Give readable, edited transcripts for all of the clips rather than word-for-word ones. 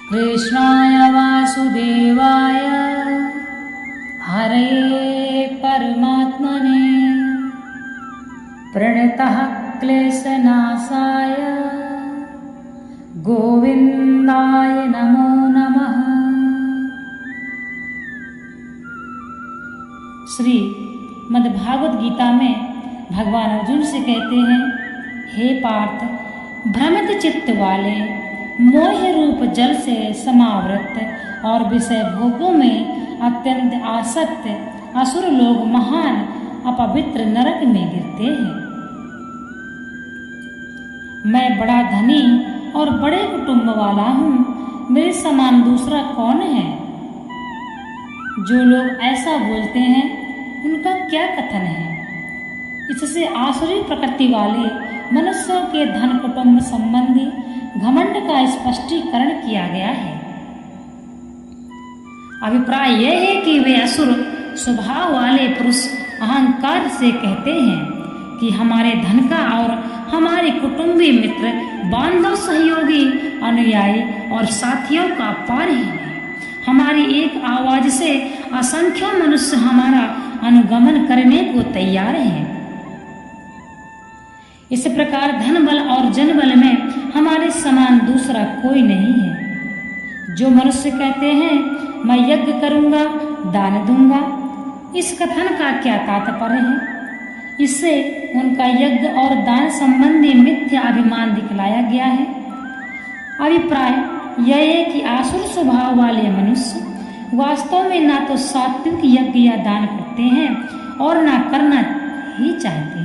कृष्णाय वासुदेवाय हरे परमात्मने प्रणतः क्लेशनाशाय गोविंदाय नमो नमः। श्री मद्भागवत गीता में भगवान अर्जुन से कहते हैं, हे पार्थ, भ्रमित चित्त वाले, मोह रूप जल से समावृत और विषय भोगों में अत्यंत आसक्त असुर लोग महान अपवित्र नरक में गिरते हैं। मैं बड़ा धनी और बड़े कुटुंब वाला हूँ, मेरे समान दूसरा कौन है? जो लोग ऐसा बोलते हैं उनका क्या कथन है? इससे आसुरी प्रकृति वाले मनुष्यों के धन कुटुंब संबंधी घमंड का स्पष्टीकरण किया गया है। अभिप्राय यह है कि वे असुर स्वभाव वाले पुरुष अहंकार से कहते हैं कि हमारे धन का और हमारे कुटुंबी मित्र, बांधव, सहयोगी, अनुयायी और साथियों का पार ही है। हमारी एक आवाज से असंख्य मनुष्य हमारा अनुगमन करने को तैयार हैं। इस प्रकार धन बल और जन बल में हमारे समान दूसरा कोई नहीं है। जो मनुष्य कहते हैं मैं यज्ञ करूंगा, दान दूंगा, इस कथन का क्या तात्पर्य है? इससे उनका यज्ञ और दान संबंधी मिथ्या अभिमान दिखलाया गया है। अभिप्राय यह है कि आसुर स्वभाव वाले मनुष्य वास्तव में ना तो सात्विक यज्ञ या दान करते हैं और ना करना ही चाहते हैं।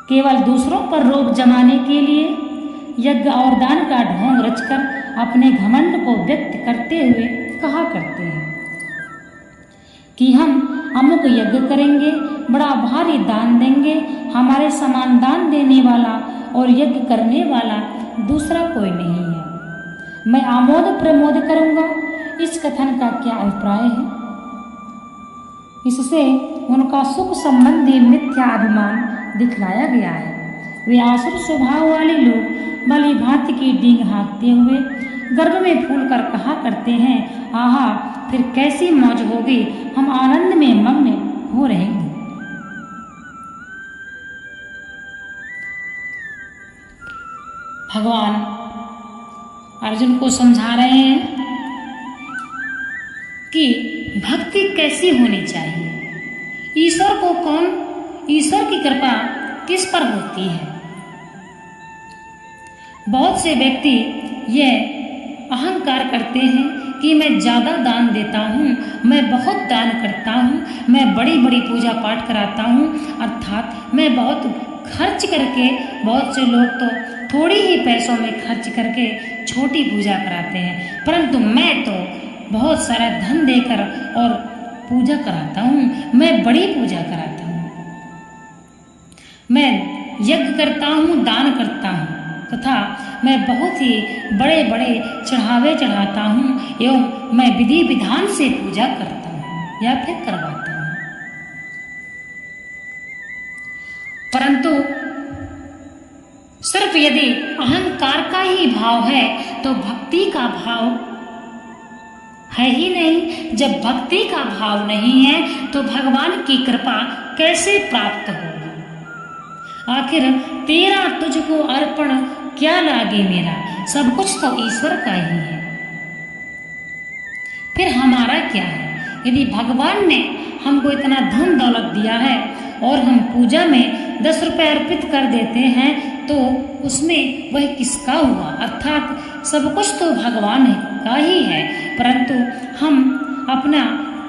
केवल दूसरों पर रोब जमाने के लिए यज्ञ और दान का ढोंग रचकर अपने घमंड को व्यक्त करते हुए कहा करते हैं कि हम अमुक यज्ञ करेंगे, बड़ा भारी दान देंगे, हमारे समान दान देने वाला और यज्ञ करने वाला दूसरा कोई नहीं है। मैं आमोद प्रमोद करूंगा, इस कथन का क्या अभिप्राय है? इससे उनका सुख संबंधी मिथ्या अभिमान दिखलाया गया है। वे आसुर स्वभाव वाले लोग भली भांति की डींग हाँकते हुए गर्भ में फूल कर कहा करते हैं, आहा, फिर कैसी मौज होगी, हम आनंद में मग्न हो रहेंगे। भगवान अर्जुन को समझा रहे हैं कि भक्ति कैसी होनी चाहिए, ईश्वर की कृपा किस पर होती है। बहुत से व्यक्ति यह अहंकार करते हैं कि मैं ज्यादा दान देता हूँ, मैं बहुत दान करता हूँ, मैं बड़ी बड़ी पूजा पाठ कराता हूँ, अर्थात मैं बहुत खर्च करके, बहुत से लोग तो थोड़ी ही पैसों में खर्च करके छोटी पूजा कराते हैं, परंतु मैं तो बहुत सारा धन देकर और पूजा कराता हूँ, मैं बड़ी पूजा कराता हूँ, मैं यज्ञ करता हूँ, दान करता हूँ तथा मैं बहुत ही बड़े बड़े चढ़ावे चढ़ाता हूँ एवं मैं विधि विधान से पूजा करता हूँ या फिर करवाता हूँ। परंतु सिर्फ यदि अहंकार का ही भाव है तो भक्ति का भाव है ही नहीं। जब भक्ति का भाव नहीं है तो भगवान की कृपा कैसे प्राप्त होगी? आखिर तेरा तुझको अर्पण क्या लागे मेरा, सब कुछ तो ईश्वर का ही है, फिर हमारा क्या है? यदि भगवान ने हमको इतना धन दौलत दिया है और हम पूजा में 10 रुपए अर्पित कर देते हैं तो उसमें वह किसका हुआ? अर्थात सब कुछ तो भगवान का ही है, परंतु हम अपना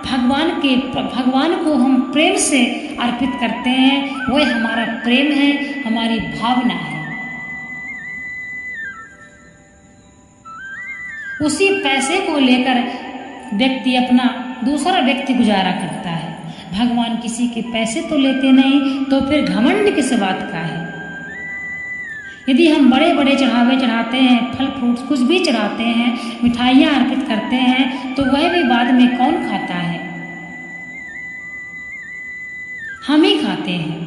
भगवान को हम प्रेम से अर्पित करते हैं, वह हमारा प्रेम है, हमारी भावना है। उसी पैसे को लेकर व्यक्ति अपना दूसरा व्यक्ति गुजारा करता है। भगवान किसी के पैसे तो लेते नहीं, तो फिर घमंड किस बात का है? यदि हम बड़े बड़े चढ़ावे चढ़ाते हैं, फल फ्रूट कुछ भी चढ़ाते हैं, मिठाइयाँ अर्पित करते हैं, तो वह भी बाद में कौन खाता है? हम ही खाते हैं।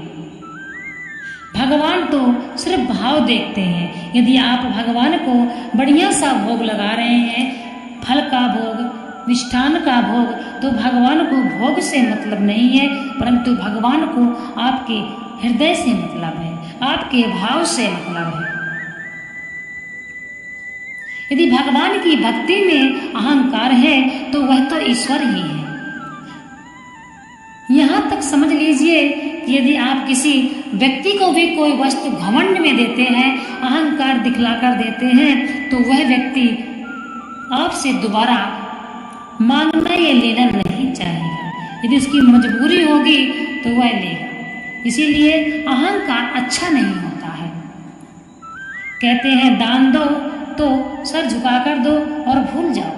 भगवान तो सिर्फ भाव देखते हैं। यदि आप भगवान को बढ़िया सा भोग लगा रहे हैं, फल का भोग, मिष्ठान का भोग, तो भगवान को भोग से मतलब नहीं है, परंतु भगवान को आपके हृदय से मतलब है, आपके भाव से मतलब है। यदि भगवान की भक्ति में अहंकार है तो वह तो ईश्वर ही है। यहाँ तक समझ लीजिए कि यदि आप किसी व्यक्ति को भी कोई वस्तु घमंड में देते हैं, अहंकार दिखलाकर देते हैं, तो वह व्यक्ति आपसे दोबारा मांगना या लेना नहीं चाहेगा। यदि उसकी मजबूरी होगी तो वह लेगा। इसीलिए अहंकार अच्छा नहीं होता है। कहते हैं दान दो तो सर झुकाकर दो और भूल जाओ,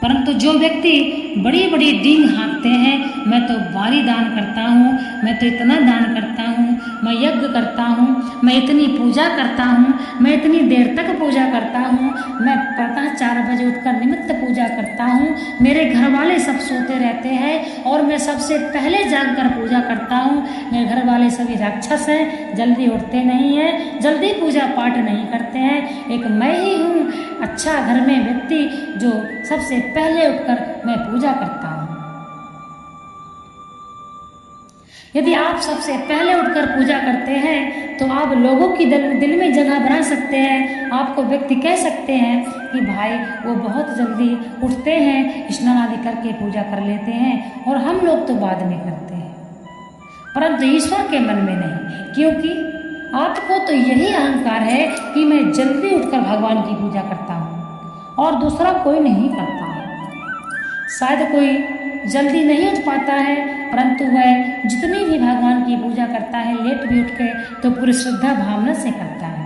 परंतु जो व्यक्ति बड़ी बड़ी डींग हाँकते हैं, मैं तो भारी दान करता हूँ, मैं तो इतना दान करता हूँ, मैं यज्ञ करता हूँ, मैं इतनी पूजा करता हूँ, मैं इतनी देर तक पूजा करता हूँ, मैं प्रातः 4 बजे उठकर निमित्त पूजा करता हूँ, मेरे घर वाले सब सोते रहते हैं और मैं सबसे पहले जागकर पूजा करता हूँ, मेरे घर वाले सभी राक्षस हैं, जल्दी उठते नहीं हैं, जल्दी पूजा पाठ नहीं करते हैं, एक मैं ही हूँ अच्छा घर में व्यक्ति जो सबसे पहले उठकर मैं पूजा करता हूँ। यदि आप सबसे पहले उठकर पूजा करते हैं तो आप लोगों की दिल में जगह बना सकते हैं। आपको व्यक्ति कह सकते हैं कि भाई वो बहुत जल्दी उठते हैं, स्नान आदि करके पूजा कर लेते हैं और हम लोग तो बाद में करते हैं, परंतु ईश्वर के मन में नहीं, क्योंकि आपको तो यही अहंकार है कि मैं जल्दी उठकर भगवान की पूजा करता हूँ और दूसरा कोई नहीं करता है। शायद कोई जल्दी नहीं उठ पाता है, परंतु वह जितनी भी भगवान की पूजा करता है लेट भी उठ के तो पूरी श्रद्धा भावना से करता है।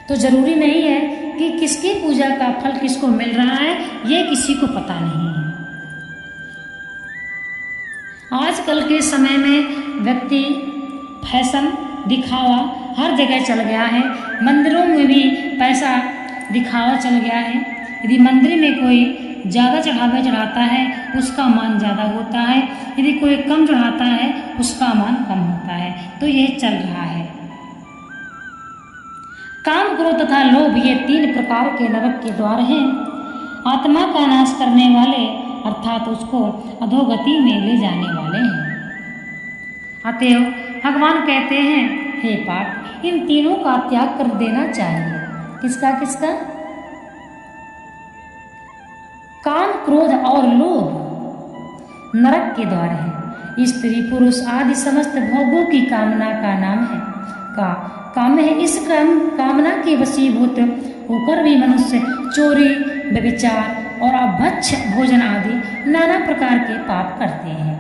तो जरूरी नहीं है कि किसकी पूजा का फल किसको मिल रहा है, ये किसी को पता नहीं है। आजकल के समय में व्यक्ति फैशन दिखावा हर जगह चल गया है। मंदिरों में भी पैसा दिखावा चल गया है। यदि मंदिर में कोई ज़्यादा चढ़ावे चढ़ाता है उसका मान ज़्यादा होता है, यदि कोई कम चढ़ाता है उसका मान कम होता है। तो यह चल रहा है। काम, क्रोध तथा लोभ ये 3 प्रकार के नरक के द्वार हैं। आत्मा का नाश करने वाले अर्थात उसको अधोगति में ले जाने वाले हैं। अतएव भगवान कहते हैं, हे पार्थ, इन तीनों का त्याग कर देना चाहिए। किसका किसका? काम, क्रोध और लोभ नरक के द्वार है। स्त्री पुरुष आदि समस्त भोगों की कामना का नाम है काम है। इस कामना के वशीभूत होकर भी मनुष्य चोरी, व्यभिचार और अभक्ष्य भोजन आदि नाना प्रकार के पाप करते हैं।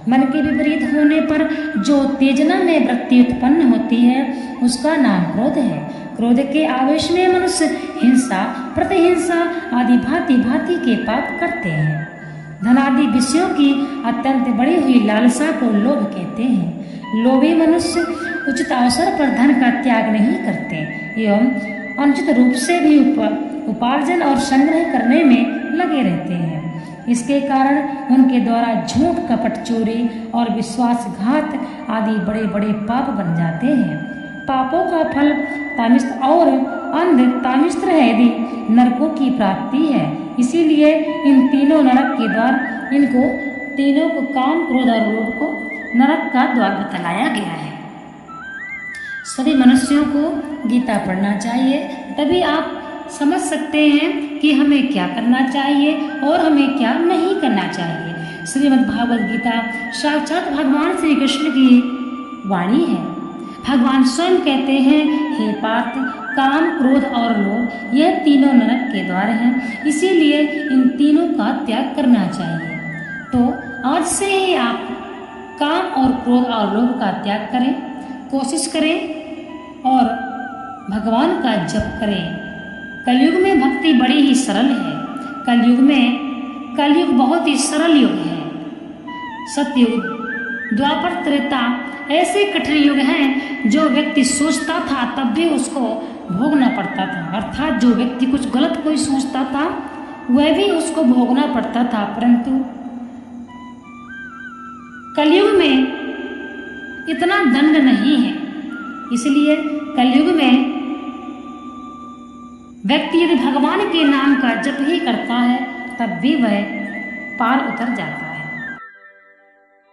मन के विपरीत होने पर जो उत्तेजना में वृत्ति उत्पन्न होती है उसका नाम क्रोध है। क्रोध के आवेश में मनुष्य हिंसा, प्रतिहिंसा आदि भांति भांति के पाप करते हैं। धनादि विषयों की अत्यंत बढ़ी हुई लालसा को लोभ कहते हैं। लोभी मनुष्य उचित अवसर पर धन का त्याग नहीं करते एवं अनुचित रूप से भी उपार्जन और संग्रह करने में लगे रहते हैं। इसके कारण उनके द्वारा झूठ, कपट, चोरी और विश्वासघात आदि बड़े बड़े पाप बन जाते हैं। पापों का फल तामिस्त्र और अंध तामिस्त्र है यदि नरकों की प्राप्ति है। इसीलिए इन तीनों नरक के द्वार, इनको तीनों को काम, क्रोध और लोभ को नरक का द्वार बतलाया गया है। सभी मनुष्यों को गीता पढ़ना चाहिए, तभी आप समझ सकते हैं कि हमें क्या करना चाहिए और हमें क्या नहीं करना चाहिए। श्रीमद् भागवत गीता साक्षात भगवान श्री कृष्ण की वाणी है। भगवान स्वयं कहते हैं, हे पार्थ, काम, क्रोध और लोभ यह तीनों नरक के द्वार हैं, इसीलिए इन तीनों का त्याग करना चाहिए। तो आज से ही आप काम और क्रोध और लोभ का त्याग करें, कोशिश करें और भगवान का जप करें। कलयुग में भक्ति बड़ी ही सरल है। कलयुग बहुत ही सरल युग है। सतयुग, द्वापर, त्रेता ऐसे कठिन युग हैं जो व्यक्ति सोचता था तब भी उसको भोगना पड़ता था। अर्थात जो व्यक्ति कुछ गलत कोई सोचता था वह भी उसको भोगना पड़ता था। परंतु कलयुग में इतना दंड नहीं है। इसलिए कलयुग में व्यक्ति यदि भगवान के नाम का जप ही करता है तब भी वह पार उतर जाता है।